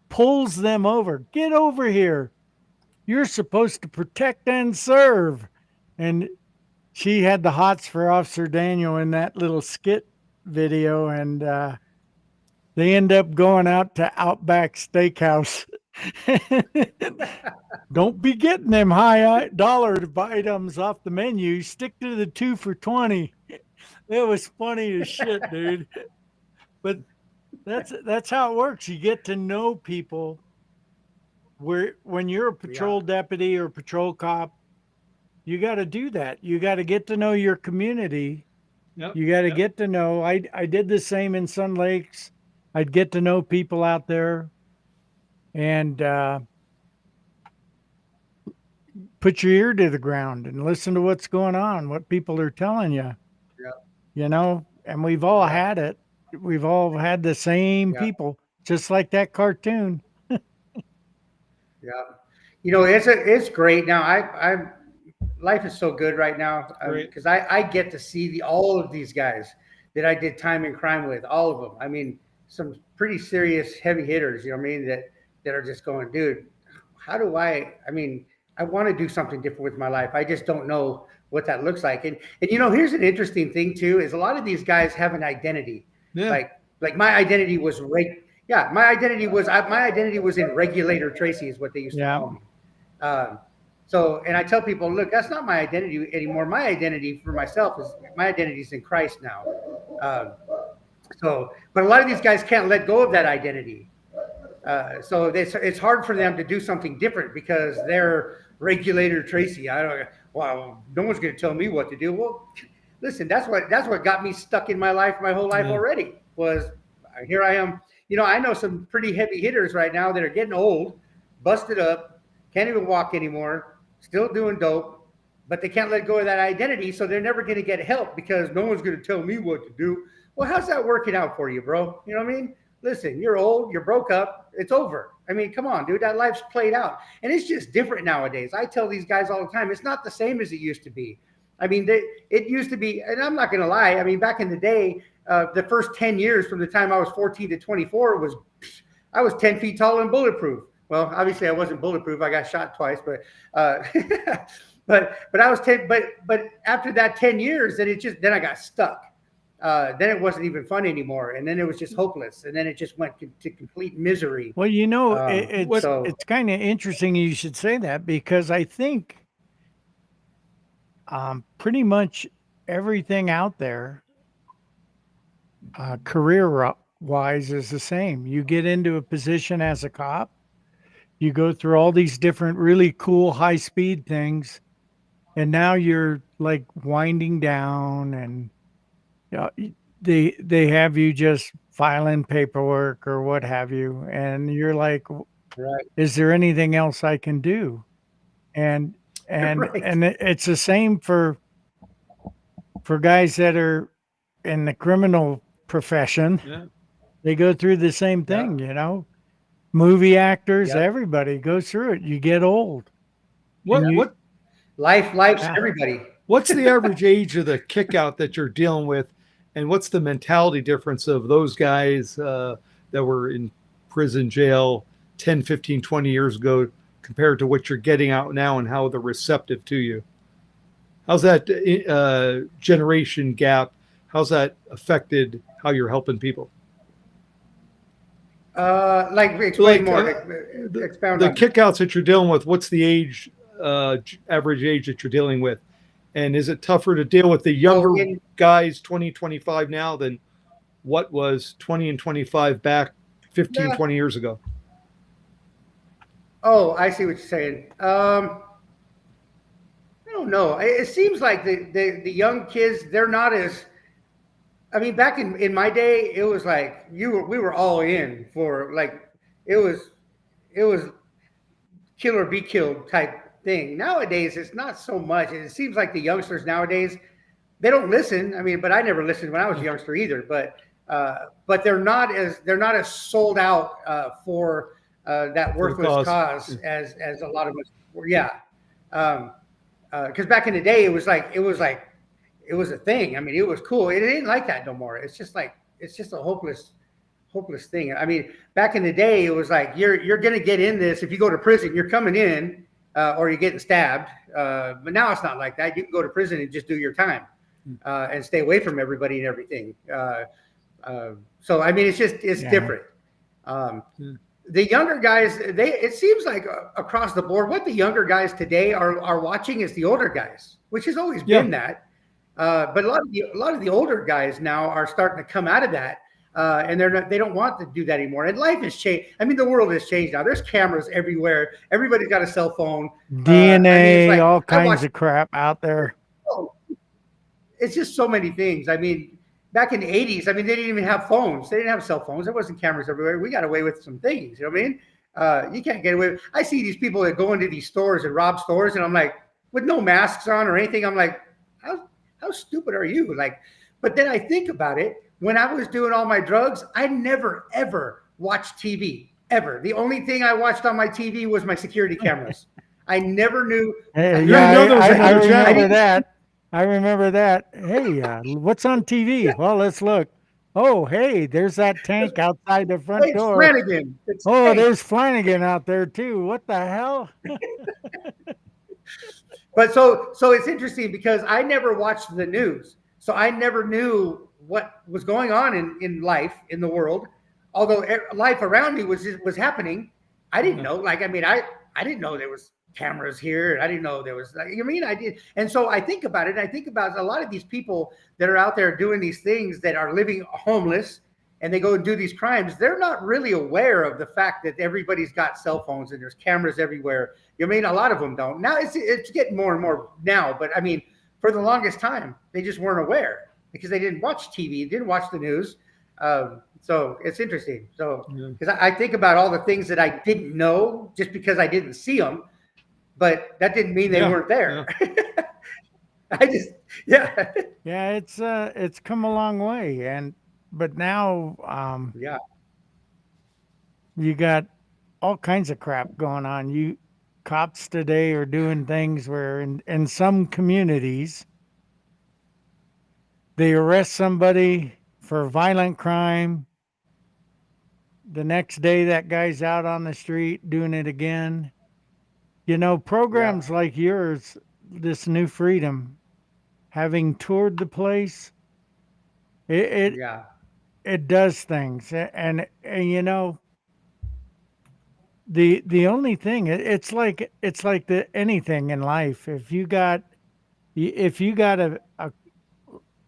pulls them over. Get over here. You're supposed to protect and serve. And she had the hots for Officer Daniel in that little skit video. And they end up going out to Outback Steakhouse. Don't be getting them high dollar items off the menu. Stick to the 2 for $20. It was funny as shit, dude. But that's how it works. You get to know people. When you're a patrol deputy or patrol cop, you got to do that. You got to get to know your community. Yep. You got to get to know. I did the same in Sun Lakes. I'd get to know people out there, and put your ear to the ground and listen to what's going on, what people are telling you. You know, and we've all had it. We've all had the same people, just like that cartoon. It's great. Now I'm life is so good right now because I get to see all of these guys that I did time and crime with, all of them. I mean, some pretty serious heavy hitters, you know what I mean, that are just going, dude, how do I mean, I want to do something different with my life. I just don't know what that looks like. And here's an interesting thing too, is a lot of these guys have an identity. Yeah. Like my identity was my identity was in Regulator Tracy is what they used to call me. So, and I tell people, look, that's not my identity anymore. My identity for myself my identity is in Christ now. But a lot of these guys can't let go of that identity. So it's hard for them to do something different because they're Regulator Tracy. No one's going to tell me what to do. Well, listen, that's what got me stuck in my life, my whole life already. Was here I am. I know some pretty heavy hitters right now that are getting old, busted up, can't even walk anymore, still doing dope, but they can't let go of that identity. So they're never going to get help because no one's going to tell me what to do. Well, how's that working out for you, bro? You know what I mean? Listen, you're old, you're broke up, it's over. I mean, come on, dude, that life's played out. And it's just different nowadays. I tell these guys all the time, it's not the same as it used to be. I mean, it used to be, and I'm not going to lie, I mean, back in the day, the first 10 years from the time I was 14 to 24 I was 10 feet tall and bulletproof. Well, obviously I wasn't bulletproof. I got shot twice, but I was 10, but after that 10 years, then I got stuck. Then it wasn't even fun anymore. And then it was just hopeless. And then it just went to complete misery. Well, it's kind of interesting you should say that because I think pretty much everything out there, career-wise, is the same. You get into a position as a cop, you go through all these different really cool high-speed things, and now you're like winding down and they have you just filing paperwork or what have you, and you're like, is there anything else I can do? And it's the same for guys that are in the criminal profession. They go through the same thing. Movie actors, everybody goes through it. You get old. Life's everybody. What's the average age of the kick out that you're dealing with? And what's the mentality difference of those guys that were in prison, jail 10, 15, 20 years ago compared to what you're getting out now and how they're receptive to you? How's that generation gap? How's that affected how you're helping people? Explain more. Expound the on kickouts that you're dealing with. What's the age, average age that you're dealing with? And is it tougher to deal with the younger guys, 20, 25 now than what was 20 and 25 back 15, 20 years ago? Oh, I see what you're saying. I don't know. It seems like the young kids, they're not as, I mean, back in my day, it was like we were all in for like, it was kill or be killed type thing. Nowadays, it's not so much. It seems like the youngsters nowadays, they don't listen. I mean, but I never listened when I was a youngster either. But they're not as sold out for that worthless cause as a lot of us were. Yeah, because back in the day, it was a thing. I mean, it was cool. It ain't like that no more. It's just a hopeless thing. I mean, back in the day, it was like you're gonna get in this. If you go to prison, you're coming in, or you're getting stabbed. But now it's not like that. You can go to prison and just do your time, and stay away from everybody and everything. So I mean, it's different. The younger guys, it seems like across the board, what the younger guys today are watching is the older guys, which has always been that. But a lot of the older guys now are starting to come out of that. And they don't want to do that anymore. And life has changed. I mean, the world has changed now. There's cameras everywhere. Everybody's got a cell phone. DNA, all kinds of crap out there. Oh, it's just so many things. I mean, back in the 80s, I mean, they didn't even have phones. They didn't have cell phones. There wasn't cameras everywhere. We got away with some things. You know what I mean? You can't get away with. I see these people that go into these stores and rob stores, and I'm like, with no masks on or anything, I'm like, how stupid are you? Like, but then I think about it. When I was doing all my drugs, I never, ever watched TV, ever. The only thing I watched on my TV was my security cameras. I never knew. I remember that. I remember that. Hey, what's on TV? Well, let's look. Oh, hey, there's that tank outside the front door. Flanagan. There's Flanagan out there too. What the hell? But so it's interesting because I never watched the news. So I never knew what was going on in life, in the world. Although life around me was happening, I didn't know. Like, I mean, I didn't know there was cameras here. I didn't know there was, I mean, I did. And so I think about it. I think about a lot of these people that are out there doing these things, that are living homeless, and they go and do these crimes. They're not really aware of the fact that everybody's got cell phones and there's cameras everywhere. You know, I mean, a lot of them don't. Now it's getting more and more now, but I mean, for the longest time, they just weren't aware because they didn't watch TV, didn't watch the news. So it's interesting. So, because I think about all the things that I didn't know just because I didn't see them, but that didn't mean they weren't there. Yeah, it's come a long way, but now, you got all kinds of crap going on. Cops today are doing things where in some communities, they arrest somebody for violent crime. The next day, that guy's out on the street doing it again. You know, programs like yours, this New Freedom, having toured the place, it does things. And you know, the only thing, it's like anything in life. If you got a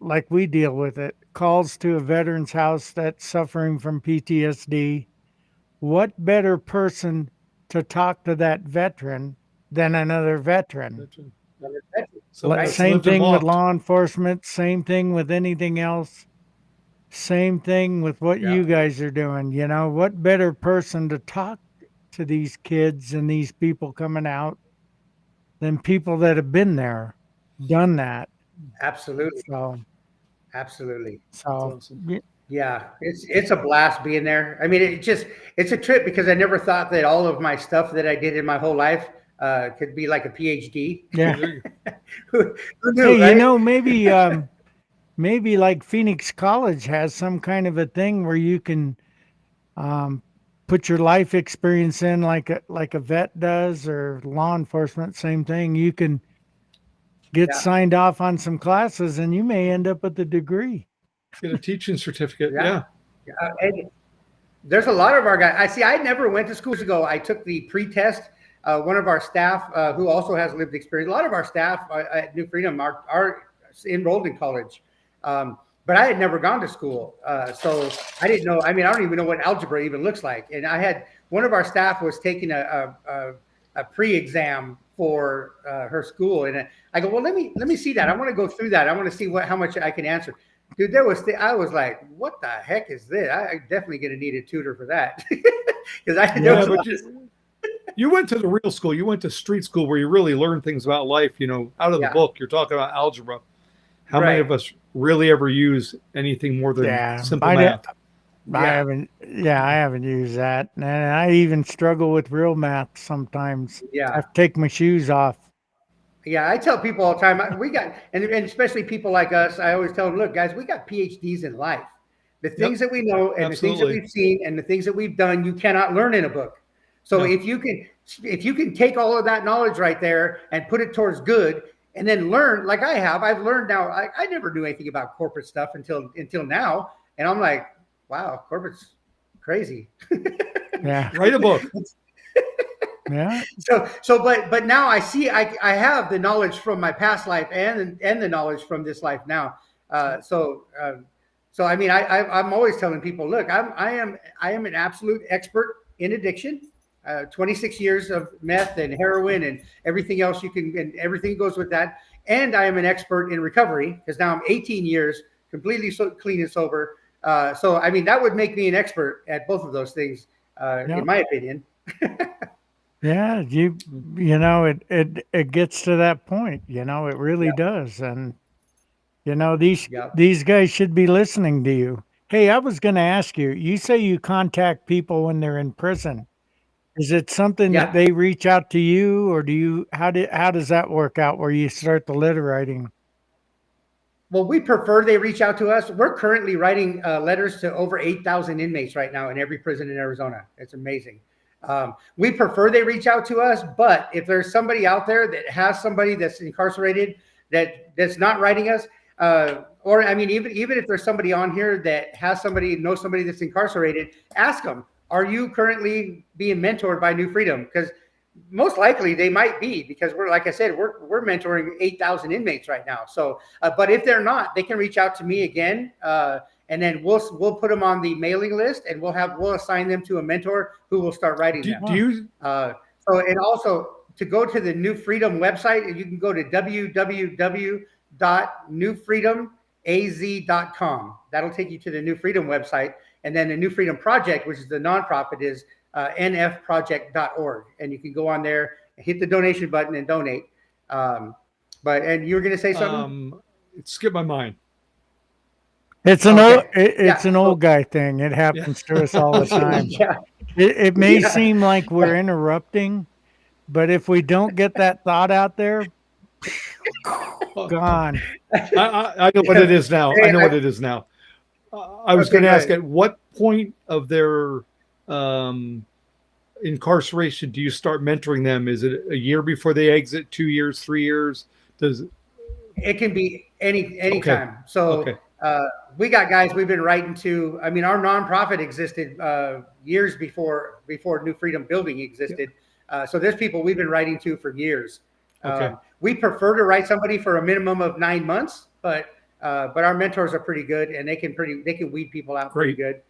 like we deal with it, calls to a veteran's house that's suffering from PTSD, what better person to talk to that veteran than another veteran? Same thing with law enforcement, same thing with anything else, same thing with what you guys are doing. You know, what better person to talk to these kids and these people coming out than people that have been there, done that. Absolutely. So, absolutely. So, awesome. Yeah, it's a blast being there. I mean, it's a trip because I never thought that all of my stuff that I did in my whole life could be like a PhD. Yeah. Who knew, Hey, right? you know, maybe like Phoenix College has some kind of a thing where you can put your life experience in like a vet does, or law enforcement, same thing. You can get signed off on some classes and you may end up with a degree. Get a teaching certificate. And there's a lot of our guys. I never went to school ago. I took the pre-test. One of our staff, who also has lived experience, a lot of our staff at New Freedom are enrolled in college. But I had never gone to school. So I didn't know. I mean, I don't even know what algebra even looks like. And I had one of our staff was taking a pre-exam for her school. And I go, well, let me see that. I want to go through that. I want to see how much I can answer. Dude, I was like, what the heck is this? I definitely going to need a tutor for that. Because You went to the real school. You went to street school where you really learn things about life, out of the Yeah. book. You're talking about algebra. How many Right. of us really ever use anything more than Yeah, simple I math? I Yeah. haven't. Yeah, I haven't used that, and I even struggle with real math sometimes. I Yeah. have to take my shoes off. Yeah, I tell people all the time, we got, and especially people like us, I always tell them, look, guys, we got PhDs in life. The Yep. things that we know and the things that Absolutely. we've seen and the things that we've done, you cannot learn in a book. So No. if you can take all of that knowledge right there and put it towards good and then learn, like I've learned now, I never knew anything about corporate stuff until now. And I'm like, wow, corporate's crazy. Yeah, Write a book. yeah, But now I see I have the knowledge from my past life and the knowledge from this life now. So I mean I'm always telling people, look, I am an absolute expert in addiction. 26 years of meth and heroin and everything else and everything goes with that. And I am an expert in recovery because now I'm 18 years completely clean and sober. So I mean that would make me an expert at both of those things, Yep. in my opinion. yeah. It gets to that point. It really does, and these Yeah. these guys should be listening to you. Hey, I was going to ask you. You say you contact people when they're in prison. Is it something that Yeah. they reach out to you, or do you? How does that work out? Where you start the letter writing? Well, we prefer they reach out to us. We're currently writing letters to over 8,000 inmates right now in every prison in Arizona. It's amazing. We prefer they reach out to us, but if there's somebody out there that has somebody that's incarcerated that's not writing us, or I mean, even if there's somebody on here that knows somebody that's incarcerated, ask them, are you currently being mentored by New Freedom? Because most likely they might be, because like I said, we're mentoring 8,000 inmates right now. So, but if they're not, they can reach out to me again, and then we'll put them on the mailing list, and we'll assign them to a mentor who will start writing them. Do you? So, and also to go to the New Freedom website, you can go to www.newfreedomaz.com. That'll take you to the New Freedom website, and then the New Freedom Project, which is the nonprofit, is nfproject.org, and you can go on there, hit the donation button, and donate. And you were going to say something? It skipped my mind. It's an Okay. an old guy thing. It happens to us all the time. Yeah. It may Yeah. seem like we're interrupting, but if we don't get that thought out there, gone. I know what it is now. I know what it is now. I was Okay, going to go ask, ahead. at what point of their incarceration do you start mentoring them? Is it a year before they exit, 2 years, 3 years? It can be any Okay. time. So Okay. we got guys we've been writing to. I mean, our nonprofit existed years before New Freedom Building existed. So there's people we've been writing to for years. Okay. We prefer to write somebody for a minimum of 9 months, but our mentors are pretty good, and they can weed people out pretty good.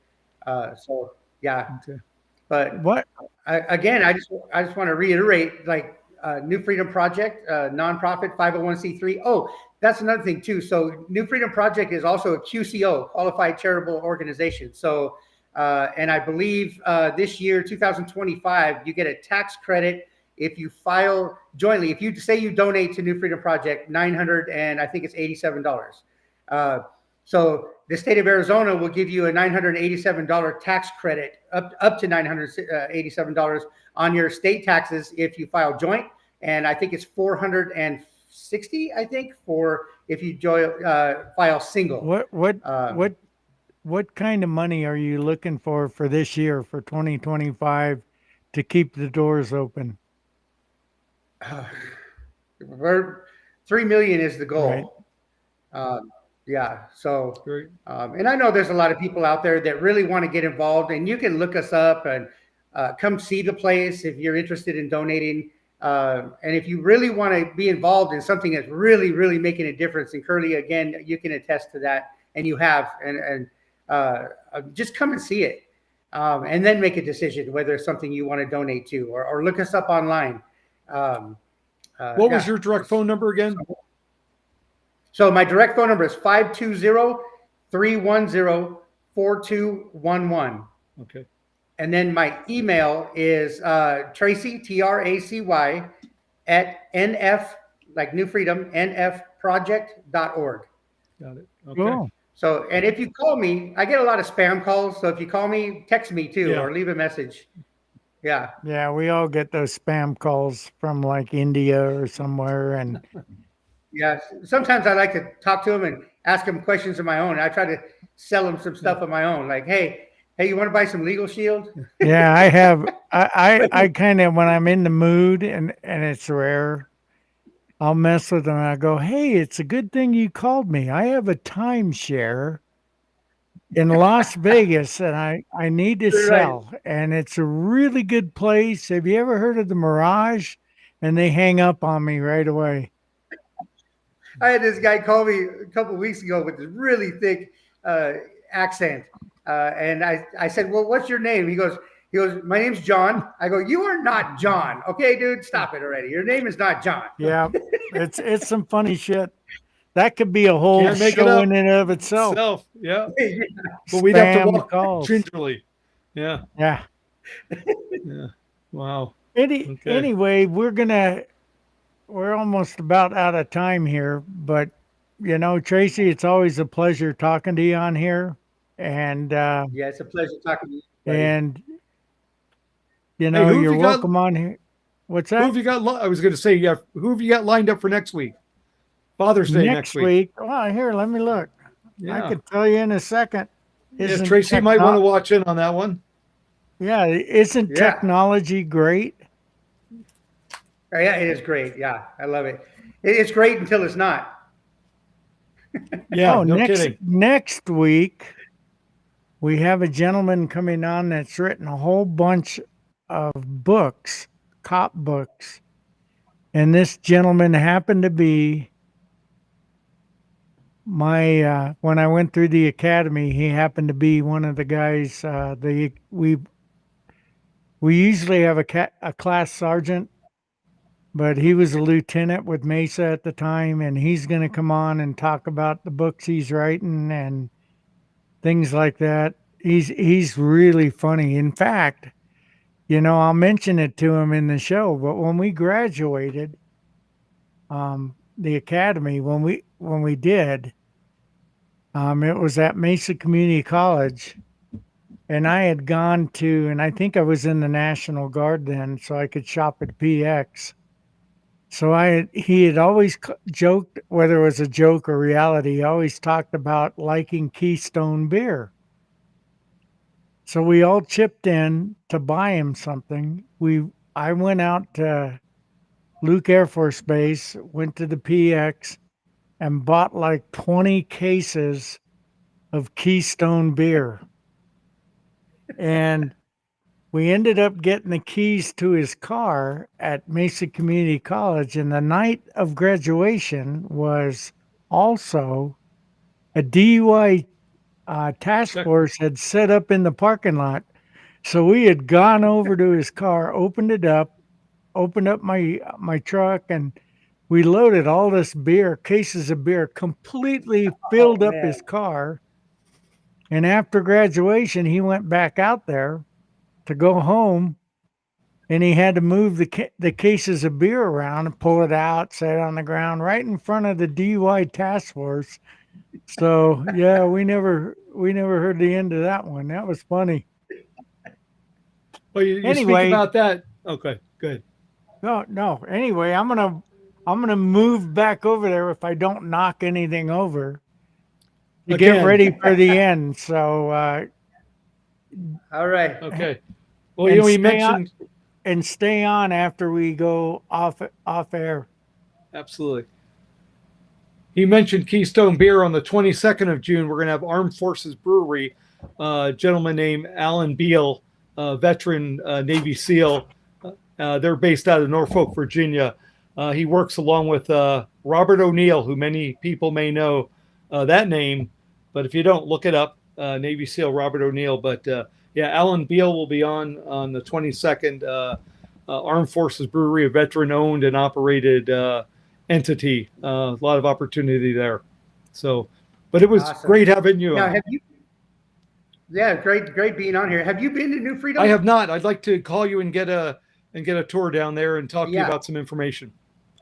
So yeah. Okay. But What? I just want to reiterate, like, New Freedom Project, nonprofit 501c3. Oh, that's another thing too. So New Freedom Project is also a QCO, qualified charitable organization. So, and I believe this year, 2025, you get a tax credit if you file jointly. If you say you donate to New Freedom Project, $987. So the state of Arizona will give you a $987 tax credit, up to $987 on your state taxes if you file joint, and I think it's $460. I think for if you file single. What kind of money are you looking for this year, for 2025, to keep the doors open? We're $3 million is the goal. Right. Yeah. So, and I know there's a lot of people out there that really want to get involved, and you can look us up and come see the place if you're interested in donating. And if you really want to be involved in something that's really, really making a difference, and Curly, again, you can attest to that, and you have, and just come and see it, and then make a decision whether it's something you want to donate to, or look us up online. What was your direct phone number again? So my direct phone number is 520-310-4211. Okay. And then my email is Tracy, Tracy, at NF, like New Freedom, nfproject.org. Got it. Okay. Cool. So, and if you call me, I get a lot of spam calls. So if you call me, text me too, Yeah. or leave a message. Yeah. Yeah, we all get those spam calls from like India or somewhere, and Yeah. Sometimes I like to talk to them and ask them questions of my own. I try to sell them some stuff of my own. Like, hey, you want to buy some Legal Shield? yeah, I have. I kind of, when I'm in the mood and it's rare, I'll mess with them. I go, hey, it's a good thing you called me. I have a timeshare in Las Vegas and I need to Right. sell, and it's a really good place. Have you ever heard of the Mirage? And they hang up on me right away. I had this guy call me a couple of weeks ago with this really thick accent, and I said, "Well, what's your name?" He goes, "My name's John." I go, "You are not John, okay, dude? Stop it already. Your name is not John." Yeah, it's some funny shit. That could be a whole Can't make it show up. in and of itself. Yeah. But we'd have to Spam walk calls. gingerly. Yeah. Yeah. Yeah. Wow. Okay. Anyway, we're almost about out of time here, but you know, Tracy, it's always a pleasure talking to you on here, and Yeah, it's a pleasure talking to you, buddy. and you Hey, know, who have you're you got? welcome on here. What's Who that? have you got? I was going to say, yeah. Who have you got lined up for next week? Father's Day next week. week. Well, here, let me look. I Yeah. could tell you in a second. Yes, Tracy might want to watch in on that one. Yeah, isn't Yeah. technology great? Yeah, it is great. Yeah, I love it. It's great until it's not. Yeah. Oh, No kidding. next week we have a gentleman coming on that's written a whole bunch of books, cop books. And this gentleman happened to be my when I went through the academy, he happened to be one of the guys. We usually have a class sergeant, but he was a lieutenant with Mesa at the time, and he's going to come on and talk about the books he's writing and things like that. He's really funny. In fact, you know, I'll mention it to him in the show, but when we graduated the academy, when we did, it was at Mesa Community College, and I had gone to, and I think I was in the National Guard then, so I could shop at PX. So he had always joked, whether it was a joke or reality, he always talked about liking Keystone beer. So we all chipped in to buy him something. I went out to Luke Air Force Base, went to the PX, and bought like 20 cases of Keystone beer. And we ended up getting the keys to his car at Mesa Community College. And the night of graduation was also a DUI task force had set up in the parking lot. So we had gone over to his car, opened up my truck, and we loaded all this beer, cases of beer, completely filled up his car. And after graduation, he went back out there to go home, and he had to move the cases of beer around and pull it out, set it on the ground right in front of the DUI task force. So yeah, we never heard the end of that one. That was funny. Well, you Anyway. speak about that. Okay, good. No. Anyway, I'm gonna move back over there if I don't knock anything over to get Again. ready for the end. So All right. Okay. Well, you know, he stay mentioned and stay on after we go off air. absolutely. He mentioned Keystone Beer on the 22nd of June. We're going to have Armed Forces Brewery, a gentleman named Alan Beal, veteran Navy SEAL. They're based out of Norfolk, Virginia. He works along with Robert O'Neill, who many people may know that name, but if you don't, look it up, Navy SEAL Robert O'Neill. But yeah, Alan Beal will be on the 22nd. Armed Forces Brewery, a veteran-owned and operated entity. A lot of opportunity there. So, but it was Awesome. great having you Now, on. Yeah, great being on here. Have you been to New Freedom? I have not. I'd like to call you and get a tour down there and talk to you Yeah. about some information.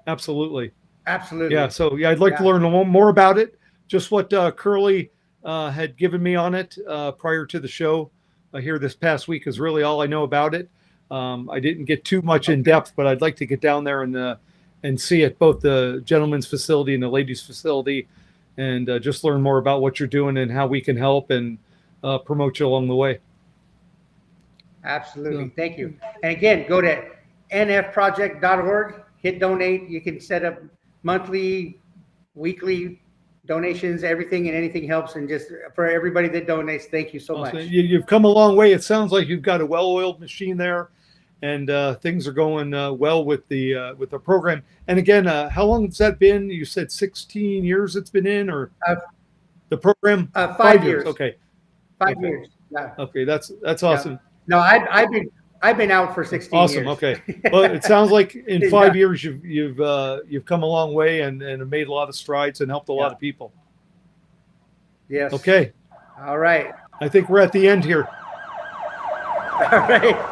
Absolutely. Absolutely. Yeah. So yeah, I'd like to learn a little more about it. Just what Curly had given me on it prior to the show here this past week is really all I know about it. I didn't get too much in depth, but I'd like to get down there and see it, both the gentleman's facility and the ladies' facility, and just learn more about what you're doing and how we can help and promote you along the way. Absolutely. Thank you. And again, go to nfproject.org, hit donate. You can set up monthly, weekly donations. Everything and anything helps. And just for everybody that donates, thank you so much. You've come a long way. It sounds like you've got a well-oiled machine there, and things are going well with the program. And again, how long has that been? You said 16 years it's been in, or the program? 5 years. Okay. 5 years. Yeah. Okay, that's awesome. Yeah. No, I've been out for 16 Awesome. years. Okay. Well, it sounds like in 5 years you've come a long way and have made a lot of strides and helped a lot of people. Yes. Okay. All right. I think we're at the end here. All right.